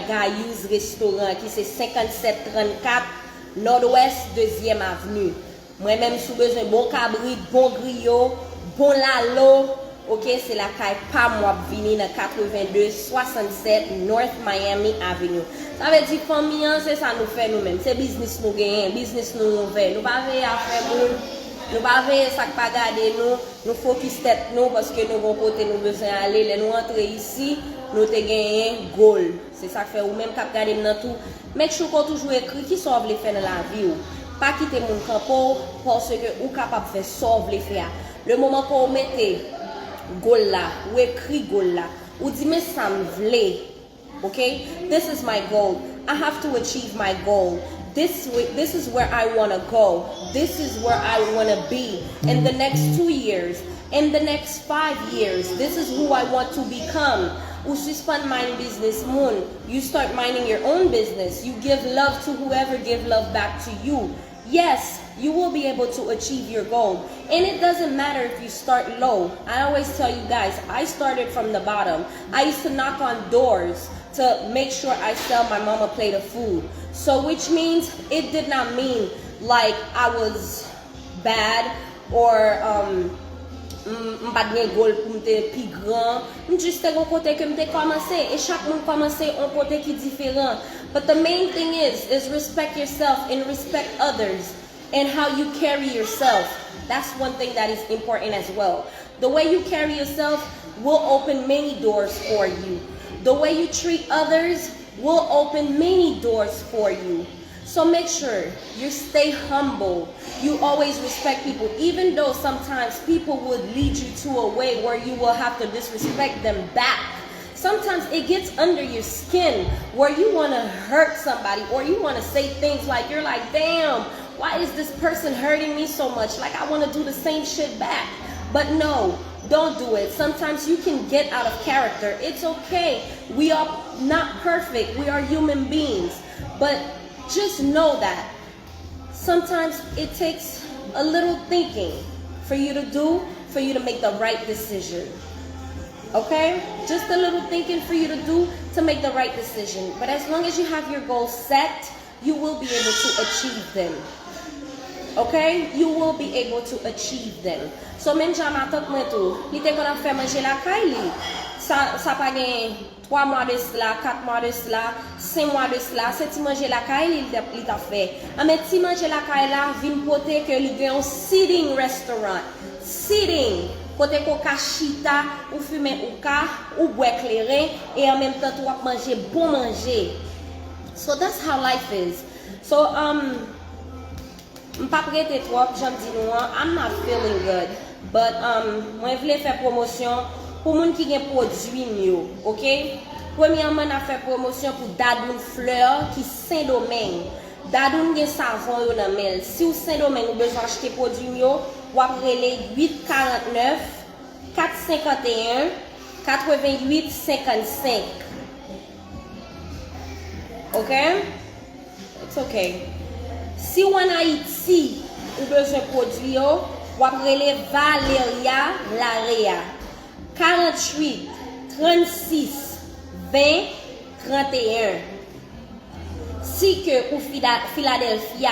Gayouz Restaurant qui c'est 5734 Nord-Ouest 2e Avenue. Moi-même, sous besoin bon cabrit, bon griot, bon lalo. Ok, c'est la caille pas moi vini dans 8267 North Miami Avenue. Ça veut dire famille, c'est ça nous fait nous-mêmes. C'est business nous gagnons, business nous fait. Nous pas veiller à faire nous. Nous pas veiller ça pas garder nous focus tête nous parce que nous bon côté nous besoin aller, nous entrer ici, nous te gagner goal. C'est ça que fait ou même cap garder dans tout. Make sure qu'on toujours écrit qui sauve les faire dans la vie ou pas quitter mon campo parce que ou capable faire sauve les faire. Le moment qu'on mette goal là, ou écrit goal là, ou dit mais ça me vle. Okay? This is my goal. I have to achieve my goal. This is where I want to go. This is where I want to be in the next 2 years, in the next 5 years. This is who I want to become. Ou suspend mind business moon. You start minding your own business. You give love to whoever give love back to you. Yes, you will be able to achieve your goal. And it doesn't matter if you start low. I always tell you guys, I started from the bottom. I used to knock on doors to make sure I sell my mom a plate of food. So which means it did not mean like I was bad or m'pas de goal pour m'être plus grand. Juste un côté que m'était commencé et chaque monde commencé un côté qui différent. But the main thing is respect yourself and respect others and how you carry yourself. That's one thing that is important as well. The way you carry yourself will open many doors for you. The way you treat others will open many doors for you. So make sure you stay humble. You always respect people, even though sometimes people would lead you to a way where you will have to disrespect them back. Sometimes it gets under your skin where you want to hurt somebody or you want to say things like, you're like, damn, why is this person hurting me so much? Like I want to do the same shit back. But no, don't do it. Sometimes you can get out of character. It's okay. We are not perfect. We are human beings. But just know that sometimes it takes a little thinking for you to make the right decision. Okay? Just a little thinking for you to do to make the right decision. But as long as you have your goals set, you will be able to achieve them. Okay? You will be able to achieve them. So même jamais tant que tout, il était qu'on a fait manger la caille. Ça pas gagné 3 mois de cela, 4 mois de cela, 5 mois de cela, c'est ti manger la caille il t'a fait. Mais ti manger la caille là, vinn pote que il y a un sitting restaurant. Sitting côté ko ka chita ou fumer ou ka ou boire éclairé et en même temps tu vas manger bon manger. So that's how life is. So m'pas prêter trop, j'aime dire non, I'm not feeling good. But moi voulais faire promotion pour moun qui gen produit mieux, OK? Premièrement, on a fait promotion pour Dadoun Fleur qui Saint-Domingue. Dadoun gen savon yo nan mel. Si ou Saint-Domingue ou besoin acheter produit mieux, ou après 849 451 88 55. OK? It's okay. Si ou en Haïti ou besoin produit yo, ou après Valeria Larea 48 36 20 31. Si que ou Philadelphia